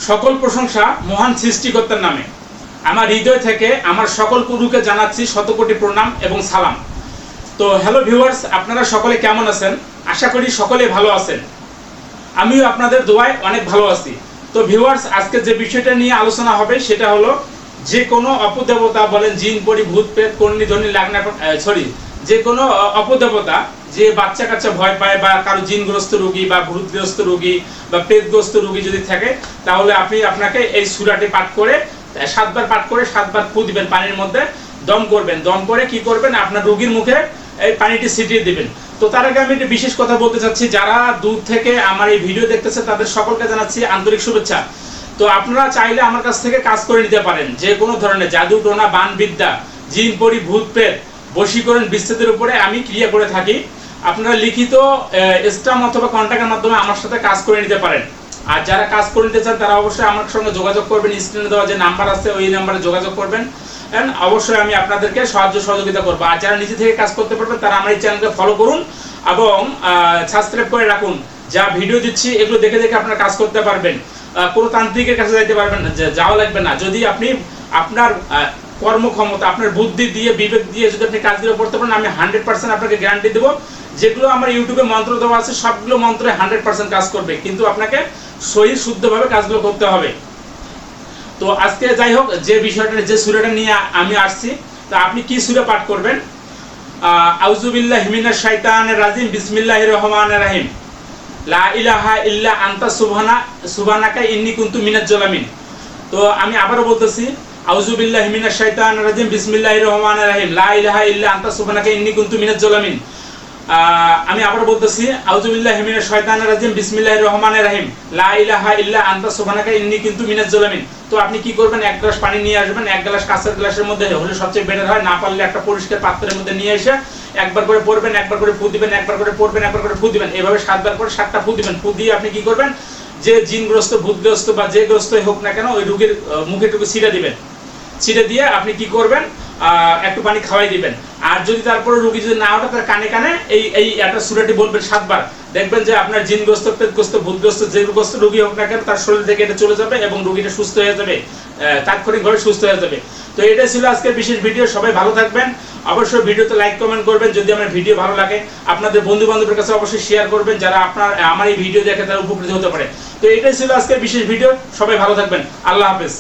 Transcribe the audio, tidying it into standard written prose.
সকল প্রশংসা মহান সৃষ্টিকর্তার নামে। আমার হৃদয় থেকে আমার সকল গুরুকে জানাচ্ছি শতকোটি প্রণাম এবং সালাম। তো হ্যালো ভিউয়ার্স, আপনারা সকলে কেমন আছেন? আশা করি সকলে ভালো আছেন। আমিও আপনাদের দোয়ায় অনেক ভালো আছি। তো ভিউয়ার্স, আজকে যে বিষয়টা নিয়ে আলোচনা হবে সেটা হলো যে কোনো অপদেবতা বলেন, জিন পরি ভূত প্রেত কর্ণী ধ্বনি লাগনা যে কোনো অপদেবতা যে বাচ্চা কাচ্চা ভয় পায় বা কারো জিনগ্রস্ত রোগী বা ভূতগ্রস্ত রোগী বা প্রেতগ্রস্ত রোগী যদি থাকে, তাহলে আপনাকে এই সূরাটি পাঠ করে 7 বার পাঠ করে 7 বার ফু দিবেন, পানির মধ্যে দম করবেন। দম করে কি করবেন, আপনার রোগীর মুখে এই পানিটি ছিটিয়ে দিবেন। তো তার আগে আমি একটা বিশেষ কথা বলতে চাচ্ছি, যারা দূর থেকে আমার এই ভিডিও দেখতেছে তাদের সকলকে জানাচ্ছি আন্তরিক শুভেচ্ছা। তো আপনারা চাইলে আমার কাছ থেকে কাজ করে নিতে পারেন, যে কোনো ধরনের জাদু টোনা বান বিদ্যা, জিন পরি ভূত প্রেত বশীকরণ বিচ্ছেদের উপরে আমি ক্রিয়া করে থাকি। আপনারা লিখিত স্ট্যাম্প অথবা কন্ট্যাক্টের মাধ্যমে আমার সাথে কাজ করে নিতে পারেন। আর যারা কাজ করে নিতে চান তারা অবশ্যই আমার সঙ্গে যোগাযোগ করবেন। স্ক্রিনে দেওয়া যে নাম্বার আছে ওই নাম্বারে যোগাযোগ করবেন, অবশ্যই আমি আপনাদেরকে সাহায্য সহযোগিতা করবো। আর যারা নিজে থেকে কাজ করতে পারবেন তারা আমার এই চ্যানেলকে ফলো করুন এবং সাবস্ক্রাইব করে রাখুন। যা ভিডিও দিচ্ছি এগুলো দেখে দেখে আপনারা কাজ করতে পারবেন। কোনো তান্ত্রিকের কাছে যাইতে পারবেন না, যাওয়া লাগবে না। যদি আপনি আপনার কর্মক্ষমতা, আপনার বুদ্ধি দিয়ে, বিবেক দিয়ে যদি আপনি কাজগুলো করতে পারেন, আমি 100% আপনাকে গ্যারান্টি দেবো। যেগুলো আমার ইউটিউবে মন্ত্র দেওয়া আছে সবগুলো মন্ত্রে 100% কাজ করবে, কিন্তু আপনাকে সহি শুদ্ধভাবে কাজগুলো করতে হবে। তো আজকে যাই হোক, যে বিষয়টা যে সূরাটা নিয়ে আমি আসছি, তা আপনি কি সূরা পাঠ করবেন? আউযুবিল্লাহি মিনাশ শাইতানির রাজিম, বিসমিল্লাহির রহমানির রহিম। লা ইলাহা ইল্লা আনতা সুবহানাকা ইন্নী কুনতু মিনাজ জালিমিন। তো আমি আবারও বলতেছি, আউযুবিল্লাহি মিনাশ শাইতানির রাজিম, বিসমিল্লাহির রহমানির রহিম। লা ইলাহা ইল্লা আনতা সুবহানাকা ইন্নী কুনতু মিনাজ জালিমিন। আমি আবার বলতেছি, আউযুবিল্লাহি মিনাশ শাইতানির রাজিম, বিসমিল্লাহির রহমানির রহিম। লা ইলাহা ইল্লা আনতা সুবহানাকা ইন্নী কুনতু মিনাজ জালিমিন। তো আপনি কি করবেন, এক গ্লাস পানি নিয়ে আসবেন। এক গ্লাস কাঁচের গ্লাসের মধ্যে হলে সবচেয়ে বেটার হয়, না পারলে একটা পরিষ্কার পাত্রের মধ্যে নিয়ে এসে একবার করে পড়বেন, একবার করে ফু দিবেন, একবার করে পড়বেন, একবার করে ফু দিবেন। এইভাবে 7 বার করে 7টা ফু দিবেন। ফু দিয়ে আপনি কি করবেন, যে জিনগ্রস্ত ভূতগ্রস্ত বা যে গ্রস্তই হোক না কেন, ওই রোগীর মুখে টুকু ছিঁড়ে দিবেন। ছিঁড়ে দিয়ে আপনি কি করবেন, একটু পানি খাওয়াই দিবেন। আর যদি তারপরে রোগী যদি না ওঠে, তার কানে কানে এই একটা সূরাটি বলবেন 7 বার। দেখবেন যে আপনার জিনগ্রস্ত প্রেতগ্রস্ত ভূতগ্রস্ত যে গ্রস্ত রোগী হোক না কেন, তার শরীর থেকে এটা চলে যাবে এবং রোগীটা সুস্থ হয়ে যাবে, তাৎক্ষণিকভাবে সুস্থ হয়ে যাবে। তো এটাই ছিল আজকের বিশেষ ভিডিও। সবাই ভালো থাকবেন। অবশ্যই ভিডিওতে লাইক কমেন্ট করবেন যদি আমার ভিডিও ভালো লাগে। আপনাদের বন্ধু বান্ধবের কাছে অবশ্যই শেয়ার করবেন, যারা আমার এই ভিডিও দেখে তারা উপকৃত হতে পারে। তো এটাই ছিল আজকের বিশেষ ভিডিও। সবাই ভালো থাকবেন। আল্লাহ হাফেজ।